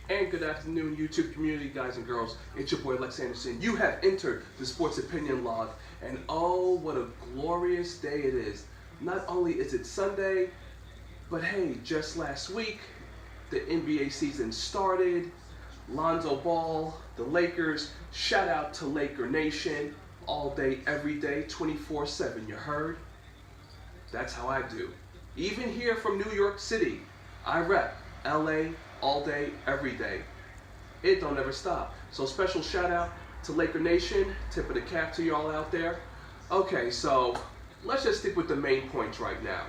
And good afternoon, YouTube community, guys and girls. It's your boy Lex Anderson. You have entered the Sports Opinion Log, and oh, what a glorious day it is. Not only is it Sunday, but hey, just last week, the NBA season started. Lonzo Ball, the Lakers, shout out to Laker Nation, all day, every day, 24/7, you heard? That's how I do. Even here from New York City, I rep LA all day, every day. It don't ever stop. So special shout out to Laker Nation, tip of the cap to y'all out there. Okay, so let's just stick with the main points right now.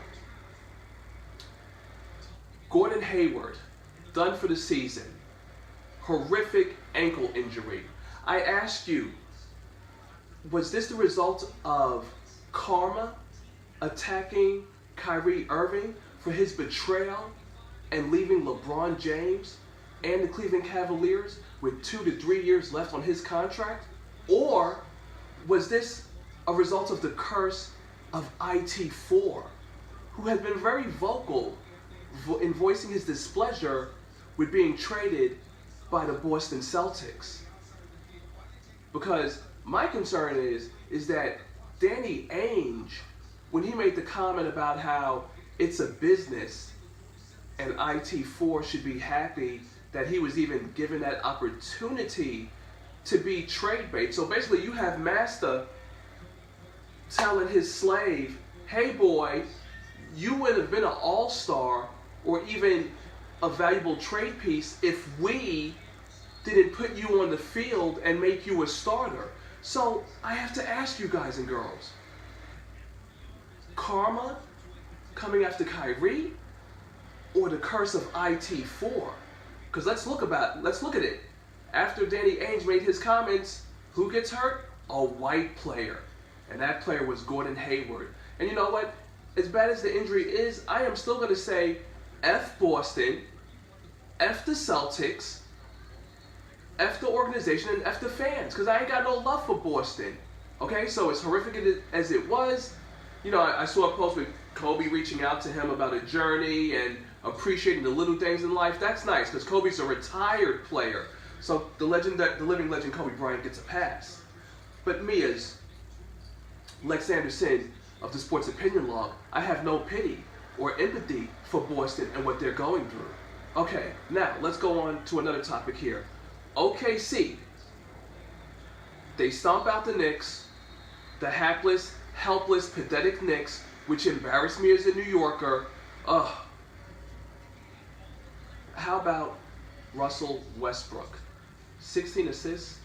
Gordon Hayward, done for the season. Horrific ankle injury. I asked you, was this the result of karma attacking Kyrie Irving for his betrayal and leaving LeBron James and the Cleveland Cavaliers with 2 to 3 years left on his contract? Or was this a result of the curse of IT4, who has been very vocal in voicing his displeasure with being traded by the Boston Celtics? Because my concern is that Danny Ainge, when he made the comment about how it's a business and IT4 should be happy that he was even given that opportunity to be trade bait. So basically you have Master telling his slave, hey boy, you would have been an all-star or even a valuable trade piece if we didn't put you on the field and make you a starter. So I have to ask you guys and girls, karma coming after Kyrie or the curse of IT4? Because let's look at it. After Danny Ainge made his comments, who gets hurt? A white player. And that player was Gordon Hayward. And you know what? As bad as the injury is, I am still going to say F Boston, F the Celtics, F the organization, and F the fans. Because I ain't got no love for Boston. Okay, so as horrific as it was, you know, I saw a post with Kobe reaching out to him about a journey and appreciating the little things in life. That's nice because Kobe's a retired player. So the living legend Kobe Bryant gets a pass. But me as Lex Anderson of the Sports Opinion Log, I have no pity or empathy for Boston and what they're going through. Okay, now let's go on to another topic here. OKC, they stomp out the Knicks, the hapless, helpless, pathetic Knicks, which embarrassed me as a New Yorker. Ugh. How about Russell Westbrook? 16 assists,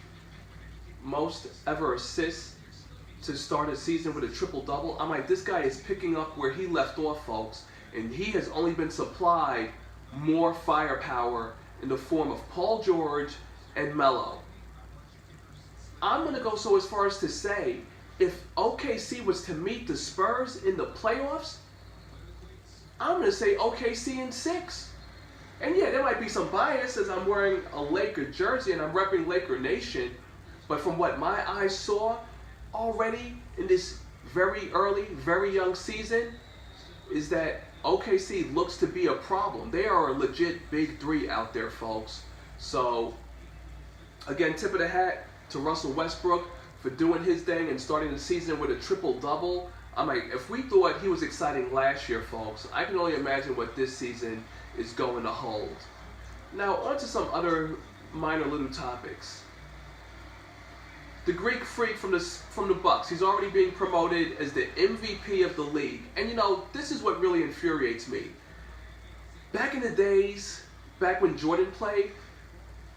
most ever assists to start a season with a triple-double. I'm like, this guy is picking up where he left off, folks, and he has only been supplied more firepower in the form of Paul George and Melo. I'm going to go so as far as to say, if OKC was to meet the Spurs in the playoffs, I'm going to say OKC in 6. And yeah, there might be some bias as I'm wearing a Laker jersey and I'm repping Laker Nation, but from what my eyes saw already in this very early, very young season, is that OKC looks to be a problem. They are a legit big three out there, folks. So, again, tip of the hat to Russell Westbrook for doing his thing and starting the season with a triple-double. I'm like, if we thought he was exciting last year, folks, I can only imagine what this season is going to hold. Now, on to some other minor little topics. The Greek Freak from the Bucks, he's already being promoted as the MVP of the league. And you know, this is what really infuriates me. Back in the days, back when Jordan played,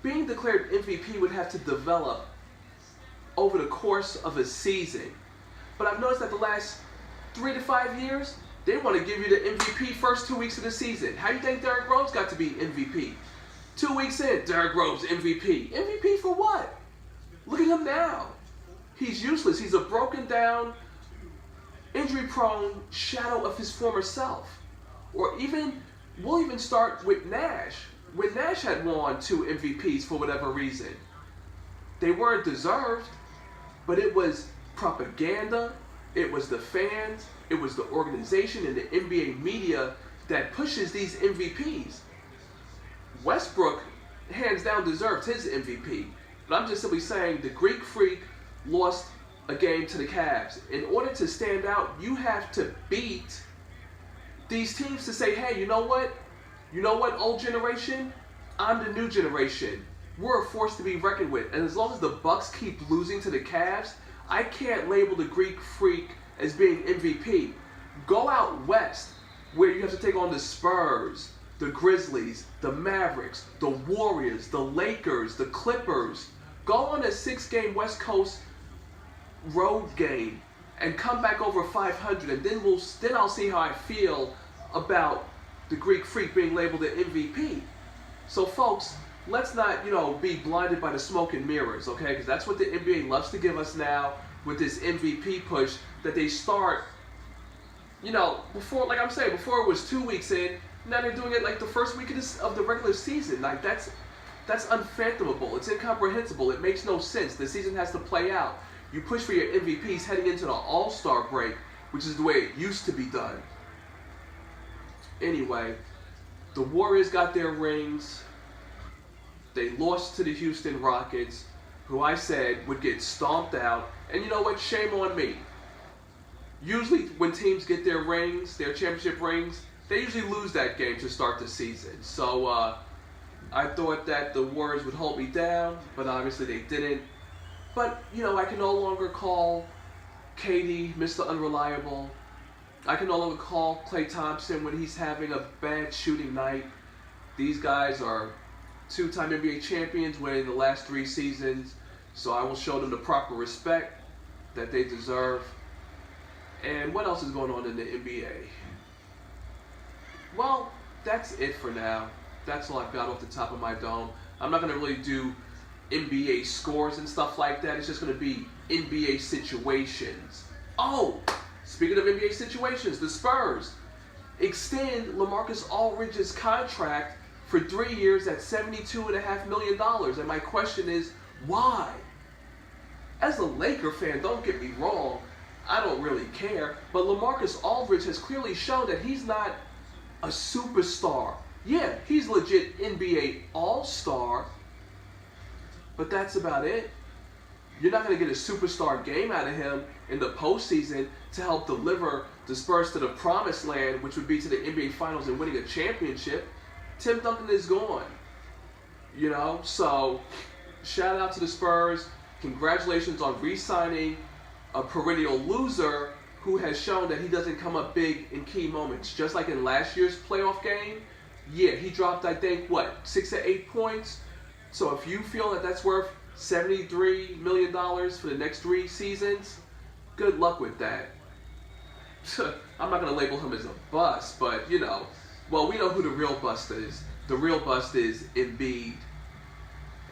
being declared MVP would have to develop over the course of a season. But I've noticed that the last 3 to 5 years, they want to give you the MVP first 2 weeks of the season. How do you think Derrick Rose got to be MVP? 2 weeks in, Derrick Rose MVP. MVP for what? Look at him now. He's useless. He's a broken down, injury-prone shadow of his former self. Or even, we'll even start with Nash. When Nash had won 2 MVPs for whatever reason, they weren't deserved, but it was propaganda, it was the fans, it was the organization and the NBA media that pushes these MVPs. Westbrook, hands down, deserved his MVP. But I'm just simply saying the Greek Freak lost a game to the Cavs. In order to stand out, you have to beat these teams to say, hey, you know what? You know what, old generation? I'm the new generation. We're a force to be reckoned with. And as long as the Bucks keep losing to the Cavs, I can't label the Greek Freak as being MVP. Go out west, where you have to take on the Spurs, the Grizzlies, the Mavericks, the Warriors, the Lakers, the Clippers. Go on a 6-game West Coast road game and come back over 500, and then I'll see how I feel about the Greek Freak being labeled an MVP. So folks, let's not, be blinded by the smoke and mirrors, okay? Because that's what the NBA loves to give us now with this MVP push that they start, before, like I'm saying, before it was 2 weeks in, now they're doing it like the first week of the regular season. Like that's unfathomable. It's incomprehensible. It makes no sense. The season has to play out. You push for your MVPs heading into the All-Star break, which is the way it used to be done. Anyway, the Warriors got their rings. They lost to the Houston Rockets, who I said would get stomped out. And you know what? Shame on me. Usually when teams get their rings, their championship rings, they usually lose that game to start the season. So I thought that the Warriors would hold me down, but obviously they didn't. But, I can no longer call KD Mr. Unreliable. I can no longer call Klay Thompson when he's having a bad shooting night. These guys are two-time NBA champions winning the last 3 seasons, so I will show them the proper respect that they deserve. And what else is going on in the NBA? Well, that's it for now. That's all I've got off the top of my dome. I'm not going to really do NBA scores and stuff like that. It's just going to be NBA situations. Oh, speaking of NBA situations, the Spurs extend LaMarcus Aldridge's contract for 3 years at $72.5 million. And my question is, why? As a Laker fan, don't get me wrong, I don't really care. But LaMarcus Aldridge has clearly shown that he's not a superstar. Yeah, he's legit NBA All-Star, but that's about it. You're not going to get a superstar game out of him in the postseason to help deliver the Spurs to the promised land, which would be to the NBA Finals and winning a championship. Tim Duncan is gone. So shout out to the Spurs. Congratulations on re-signing a perennial loser who has shown that he doesn't come up big in key moments. Just like in last year's playoff game, yeah, he dropped, I think, 6 or 8 points. So if you feel that that's worth $73 million for the next 3 seasons, good luck with that. I'm not going to label him as a bust, but, well, we know who the real bust is. The real bust is Embiid.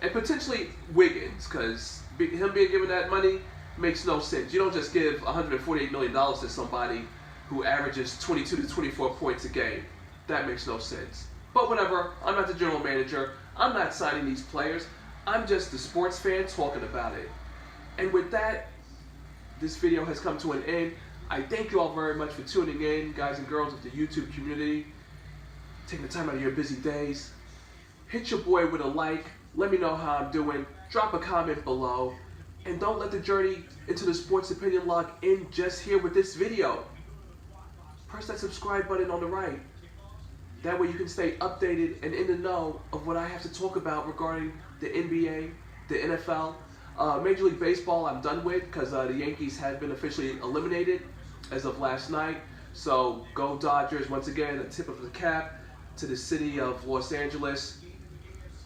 And potentially Wiggins, because him being given that money makes no sense. You don't just give $148 million to somebody who averages 22 to 24 points a game. That makes no sense. But whatever, I'm not the general manager. I'm not signing these players. I'm just the sports fan talking about it. And with that, this video has come to an end. I thank you all very much for tuning in, guys and girls of the YouTube community. Taking the time out of your busy days. Hit your boy with a like. Let me know how I'm doing. Drop a comment below. And don't let the journey into the sports opinion log end just here with this video. Press that subscribe button on the right. That way you can stay updated and in the know of what I have to talk about regarding the NBA, the NFL. Major League Baseball I'm done with because the Yankees have been officially eliminated as of last night. So go Dodgers. Once again, a tip of the cap to the city of Los Angeles.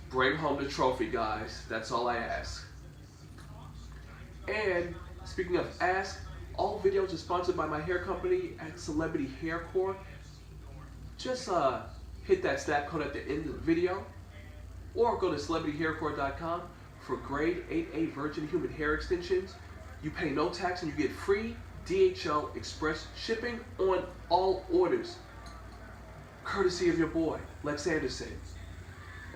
Bring home the trophy, guys. That's all I ask. And speaking of ask, all videos are sponsored by my hair company at Celebrity Hair Core. Just hit that snap code at the end of the video, or go to celebrityhaircore.com for grade 8A virgin human hair extensions. You pay no tax and you get free DHL express shipping on all orders, courtesy of your boy Lex Anderson.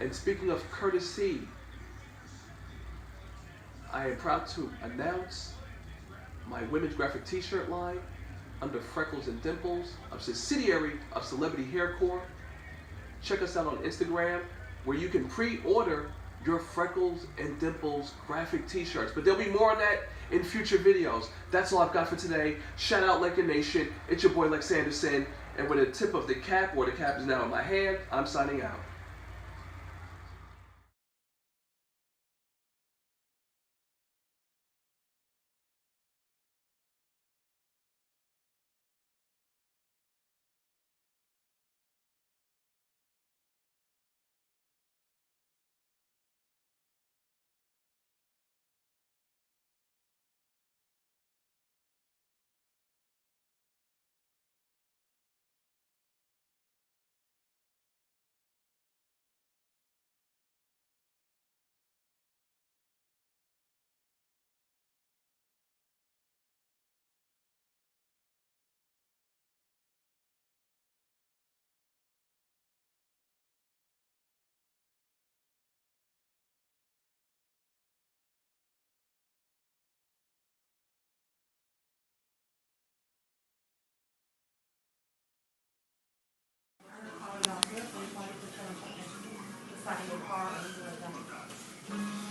And speaking of courtesy, I am proud to announce my women's graphic t-shirt line under Freckles and Dimples, a subsidiary of Celebrity Haircore. Check us out on Instagram, where you can pre-order your Freckles and Dimples graphic t-shirts. But there'll be more on that in future videos. That's all I've got for today. Shout out Laker Nation. It's your boy Lex Anderson. And with a tip of the cap, or the cap is now in my hand, I'm signing out. Deciding your car and